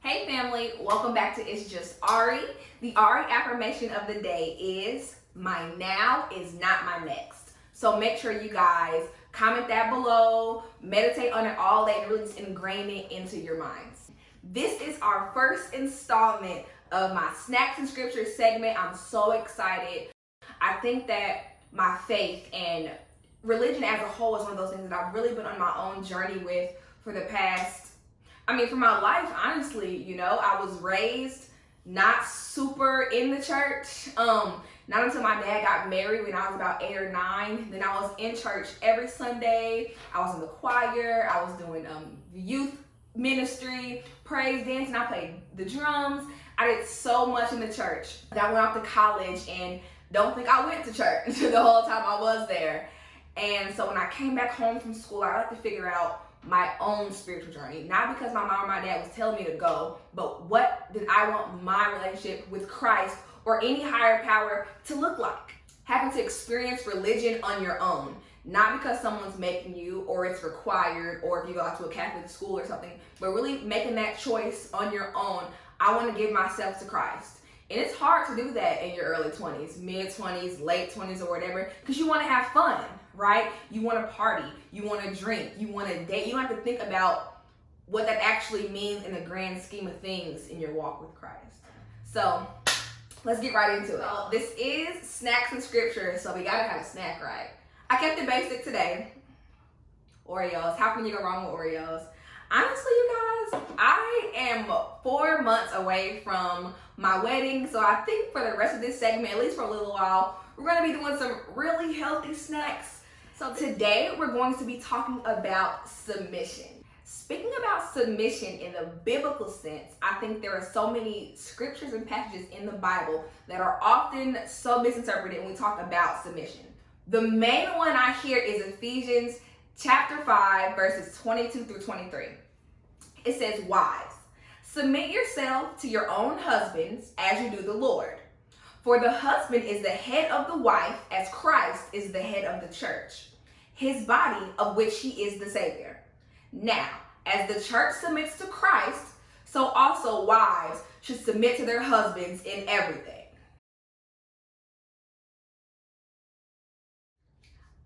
Hey family, welcome back to It's Just Ari. The Ari affirmation of the day is, my now is not my next. So make sure you guys comment that below, meditate on it all day, and really just ingrain it into your minds. This is our first installment of my Snacks and Scriptures segment. I'm so excited. I think that my faith and religion as a whole is one of those things that I've really been on my own journey with for the past, for my life, honestly. I was raised not super in the church. Not until my dad got married when I was about 8 or 9. Then I was in church every Sunday. I was in the choir. I was doing youth ministry, praise dance, and I played the drums. I did so much in the church. Then I went off to college and don't think I went to church the whole time I was there. And so when I came back home from school, I like to figure out my own spiritual journey. Not because my mom or my dad was telling me to go, but what did I want my relationship with Christ or any higher power to look like? Having to experience religion on your own. Not because someone's making you or it's required or if you go out to a Catholic school or something, but really making that choice on your own. I want to give myself to Christ. And it's hard to do that in your early 20s, mid 20s, late 20s or whatever, because you want to have fun, right? You want to party, you want to drink, you want to date. You don't have to think about what that actually means in the grand scheme of things in your walk with Christ. So let's get right into it. This is Snacks and Scriptures, so we got to have a snack, right? I kept it basic today. Oreos. How can you go wrong with Oreos? Honestly, you guys, I am 4 months away from my wedding, so I think for the rest of this segment, at least for a little while, we're going to be doing some really healthy snacks. So today, we're going to be talking about submission. Speaking about submission in the biblical sense, I think there are so many scriptures and passages in the Bible that are often so misinterpreted when we talk about submission. The main one I hear is Ephesians chapter 5, verses 22 through 23. It says, wives, submit yourself to your own husbands as you do the Lord. For the husband is the head of the wife, as Christ is the head of the church, his body, of which he is the Savior. Now, as the church submits to Christ, so also wives should submit to their husbands in everything.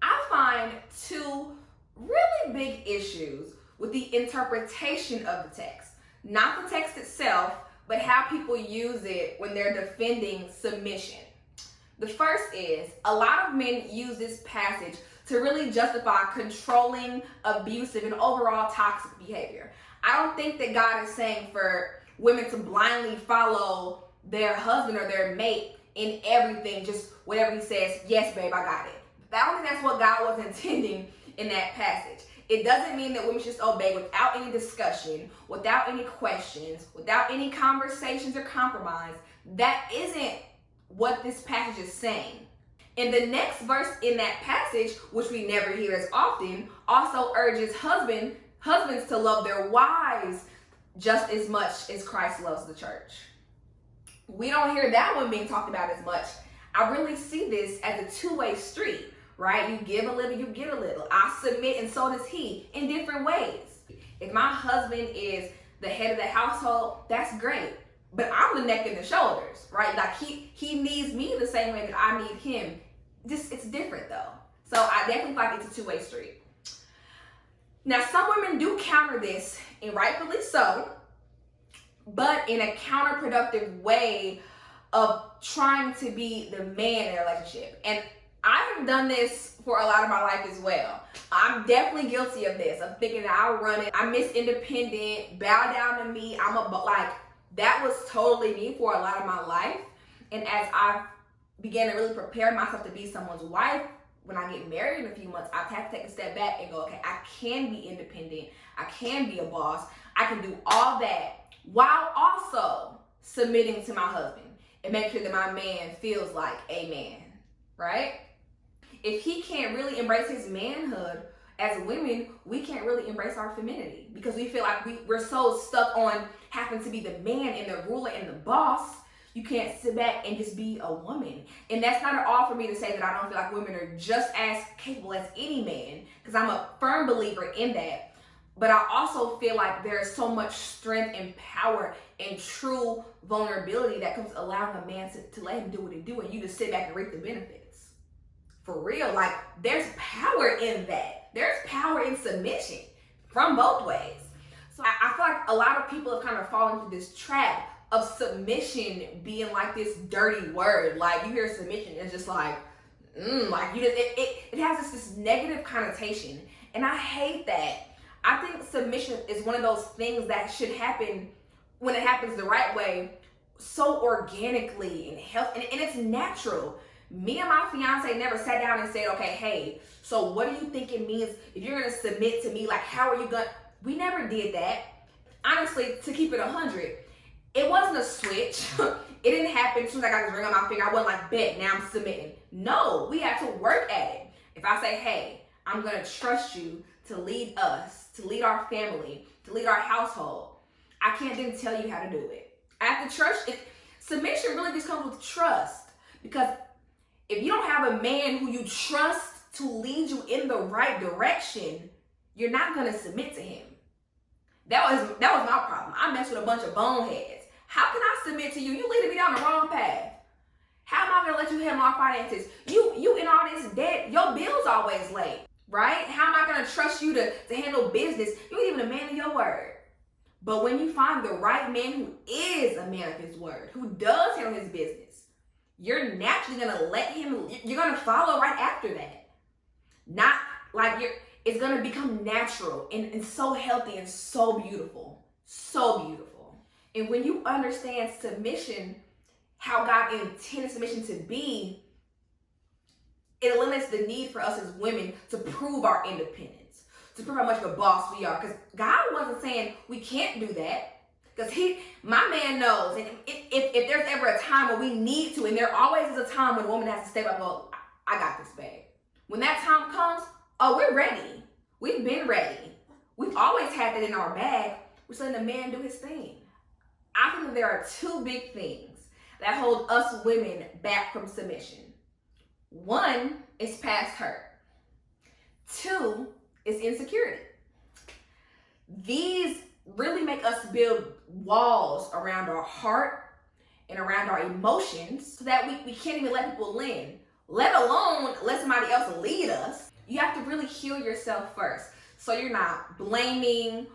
I find two really big issues with the interpretation of the text. Not the text itself, but how people use it when they're defending submission. The first is, a lot of men use this passage to really justify controlling, abusive, and overall toxic behavior. I don't think that God is saying for women to blindly follow their husband or their mate in everything, just whatever he says, yes, babe, I got it. I don't think that's what God was intending in that passage. It doesn't mean that women should just obey without any discussion, without any questions, without any conversations or compromise. That isn't what this passage is saying. And the next verse in that passage, which we never hear as often, also urges husbands to love their wives just as much as Christ loves the church. We don't hear that one being talked about as much. I really see this as a two-way street. Right? You give a little, you get a little. I submit and so does he in different ways. If my husband is the head of the household, that's great. But I'm the neck and the shoulders, right? Like he needs me the same way that I need him. It's different though. So I definitely feel like it's a two-way street. Now, some women do counter this, and rightfully so, but in a counterproductive way of trying to be the man in a relationship. And I have done this for a lot of my life as well. I'm definitely guilty of this. I'm thinking that I'll run it. I'm Miss Independent, bow down to me. That was totally me for a lot of my life. And as I began to really prepare myself to be someone's wife, when I get married in a few months, I've had to take a step back and go, okay, I can be independent. I can be a boss. I can do all that while also submitting to my husband and make sure that my man feels like a man, right? If he can't really embrace his manhood, as women, we can't really embrace our femininity because we feel like we're so stuck on having to be the man and the ruler and the boss. You can't sit back and just be a woman. And that's not at all for me to say that I don't feel like women are just as capable as any man, because I'm a firm believer in that. But I also feel like there's so much strength and power and true vulnerability that comes allowing a man to let him do what he do and you just sit back and reap the benefits. For real, like there's power in that. There's power in submission from both ways. So I feel like a lot of people have kind of fallen into this trap of submission being like this dirty word. Like you hear submission, it's just like, like you just, it has this negative connotation. And I hate that. I think submission is one of those things that should happen when it happens the right way, so organically and and it's natural. Me and my fiance never sat down and said, okay, hey, so what do you think it means if you're gonna submit to me? Like, how are you gonna? We never did that. Honestly, to keep it 100, it wasn't a switch. It didn't happen as soon as I got this ring on my finger. I wasn't like, bet, now I'm submitting. No, we had to work at it. If I say, hey, I'm gonna trust you to lead us, to lead our family, to lead our household, I can't then tell you how to do it. I have to trust it. Submission really just comes with trust, because if you don't have a man who you trust to lead you in the right direction, you're not gonna submit to him. That was my problem. I messed with a bunch of boneheads. How can I submit to you? You leading me down the wrong path. How am I gonna let you handle my finances? You in all this debt, your bill's always late, right? How am I gonna trust you to handle business? You ain't even a man of your word. But when you find the right man who is a man of his word, who does handle his business, you're naturally gonna let him, you're gonna follow right after that. Not like it's gonna become natural and so healthy and so beautiful. So beautiful. And when you understand submission, how God intended submission to be, it eliminates the need for us as women to prove our independence, to prove how much of a boss we are. Because God wasn't saying we can't do that. Because my man knows, and if there's ever a time where we need to, and there always is a time when a woman has to step up and go, I got this, babe. When that time comes, oh, we're ready. We've been ready. We've always had that in our bag. We're letting the man do his thing. I think that there are two big things that hold us women back from submission. One is past hurt. Two is insecurity. These really make us build walls around our heart and around our emotions so that we can't even let people in, let alone let somebody else lead us. You have to really heal yourself first, so you're not blaming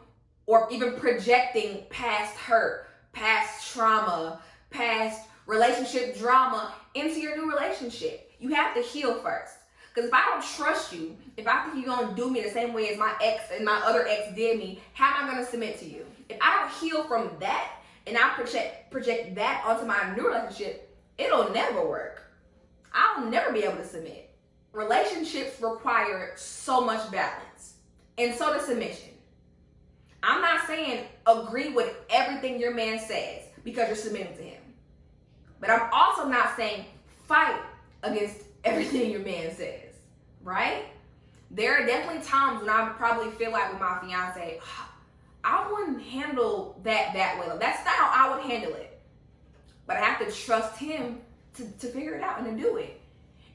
or even projecting past hurt, past trauma, past relationship drama into your new relationship. You have to heal first. Because if I don't trust you, if I think you're going to do me the same way as my ex and my other ex did me, how am I going to submit to you? If I don't heal from that and I project that onto my new relationship, it'll never work. I'll never be able to submit. Relationships require so much balance, and so does submission. I'm not saying agree with everything your man says because you're submitting to him. But I'm also not saying fight against everything your man says, right? There are definitely times when I probably feel like with my fiance, I wouldn't handle that way. That's not how I would handle it. But I have to trust him to figure it out and to do it.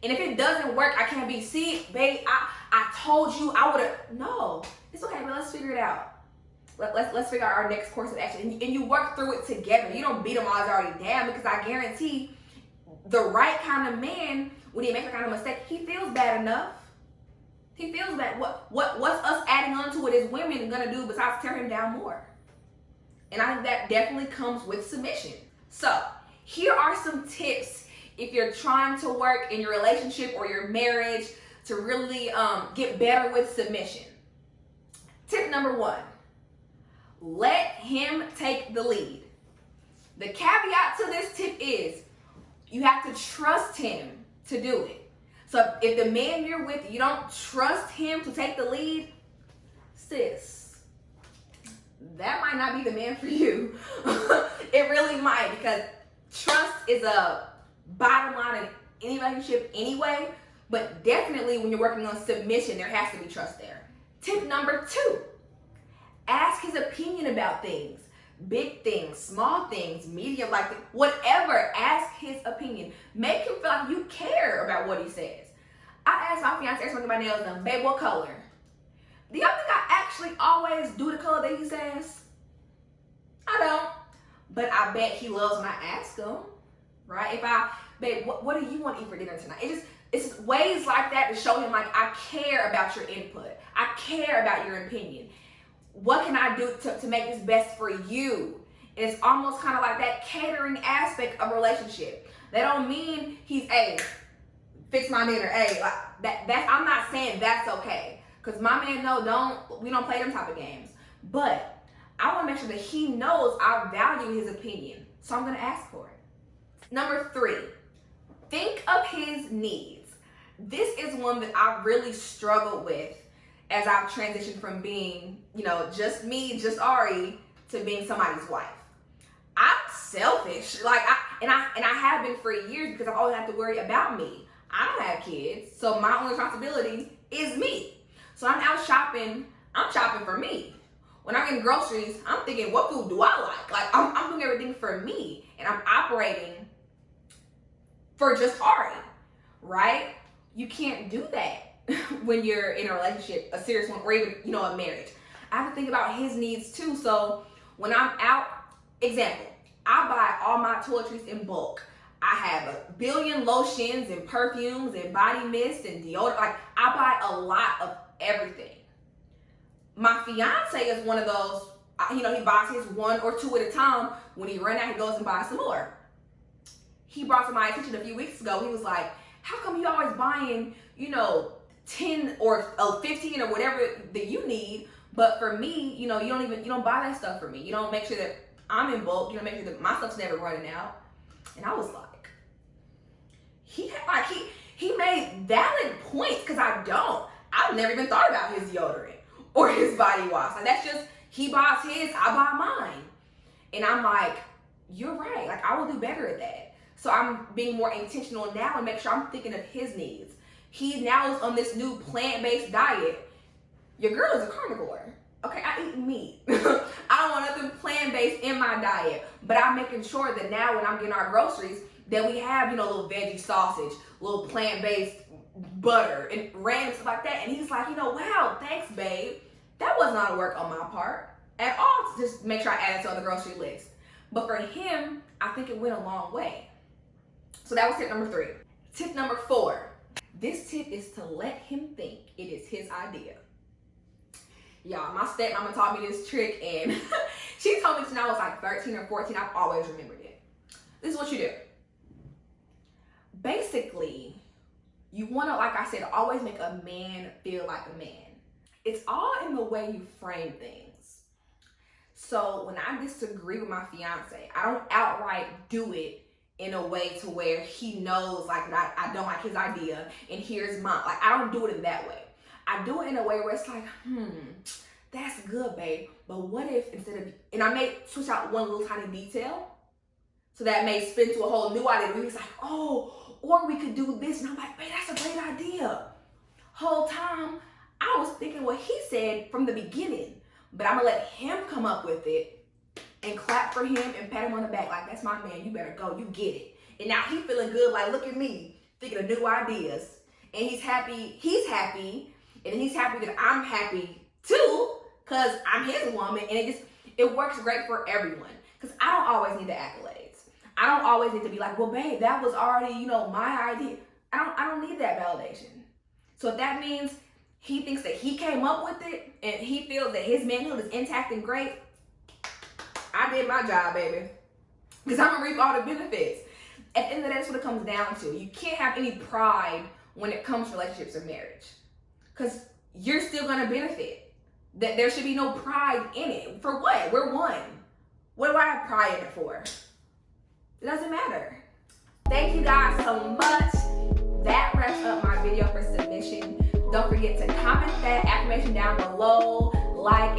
And if it doesn't work, I can't be, see, babe, I told you I would have. No, it's okay, but let's figure it out. Let's figure out our next course of action. And you work through it together. You don't beat them while it's already down, because I guarantee the right kind of man, when he makes a kind of mistake, he feels bad enough. He feels bad. What's us adding on to it as women gonna do besides tear him down more? And I think that definitely comes with submission. So here are some tips if you're trying to work in your relationship or your marriage to really get better with submission. Tip number 1, let him take the lead. The caveat to this tip is you have to trust him to do it. So if the man you're with, you don't trust him to take the lead, sis, that might not be the man for you. It really might, because trust is a bottom line in any relationship anyway, but definitely when you're working on submission, there has to be trust there. Tip number 2, ask his opinion about things. Big things, small things, medium, like whatever. Ask his opinion. Make him feel like you care about what he says. I ask my fiance every time I get my nails done, babe, what color? Do y'all think I actually always do the color that he says? I don't. But I bet he loves when I ask him, right? If I, babe, what do you want to eat for dinner tonight? It's just ways like that to show him like I care about your input. I care about your opinion. What can I do to make this best for you? And it's almost kind of like that catering aspect of a relationship. That don't mean he's, hey, fix my dinner, hey, like that. I'm not saying that's okay. Because my man, we don't play them type of games. But I want to make sure that he knows I value his opinion. So I'm going to ask for it. Number 3, think of his needs. This is one that I really struggled with as I've transitioned from being, just me, just Ari, to being somebody's wife. I'm selfish, like I have been for years because I always have to worry about me. I don't have kids, so my only responsibility is me. So I'm out shopping. I'm shopping for me. When I'm getting groceries, I'm thinking, what food do I like? Like I'm doing everything for me, and I'm operating for just Ari, right? You can't do that when you're in a relationship, a serious one, or even a marriage. I have to think about his needs too. So when I'm out, example, I buy all my toiletries in bulk. I have a billion lotions and perfumes and body mist and deodorant. Like I buy a lot of everything. My fiance is one of those, he buys his 1 or 2 at a time. When he run out, he goes and buys some more. He brought to my attention a few weeks ago. He was like, how come you always buying, 10 or 15 or whatever that you need, but for me, you don't buy that stuff for me. You don't make sure that I'm in bulk. You don't make sure that my stuff's never running out. And I was like, he made valid points because I don't. I've never even thought about his deodorant or his body wash. Like that's just, he buys his, I buy mine. And I'm like, you're right. Like I will do better at that. So I'm being more intentional now and make sure I'm thinking of his needs. He now is on this new plant-based diet. Your girl is a carnivore. Okay, I eat meat. I don't want nothing plant-based in my diet. But I'm making sure that now when I'm getting our groceries, that we have, little veggie sausage, little plant-based butter, and random stuff like that. And he's like, wow, thanks, babe. That was not a work on my part at all to just make sure I add it to the grocery list. But for him, I think it went a long way. So that was tip number 3. Tip number 4. This tip is to let him think it is his idea. Y'all, my stepmama taught me this trick, and she told me since I was like 13 or 14. I've always remembered it. This is what you do. Basically, you want to, like I said, always make a man feel like a man. It's all in the way you frame things. So when I disagree with my fiance, I don't outright do it in a way to where he knows like that I don't like his idea and here's mine. Like I don't do it in that way. I do it in a way where it's like, that's good, babe. But what if instead of, and I may switch out one little tiny detail, so that may spin to a whole new idea where he's like, oh, or we could do this. And I'm like, babe, that's a great idea. Whole time, I was thinking what he said from the beginning, but I'm gonna let him come up with it and clap for him and pat him on the back like, that's my man, you better go, you get it. And now he's feeling good, like, look at me, thinking of new ideas. And he's happy, and he's happy that I'm happy too, because I'm his woman, and it works great for everyone. Because I don't always need the accolades. I don't always need to be like, well, babe, that was already, my idea. I don't need that validation. So if that means he thinks that he came up with it, and he feels that his manhood is intact and great, I did my job, baby. Because I'm going to reap all the benefits. At the end of the day, that's what it comes down to. You can't have any pride when it comes to relationships or marriage. Because you're still going to benefit. That there should be no pride in it. For what? We're one. What do I have pride in it for? It doesn't matter. Thank you guys so much. That wraps up my video for submission. Don't forget to comment that affirmation down below, like,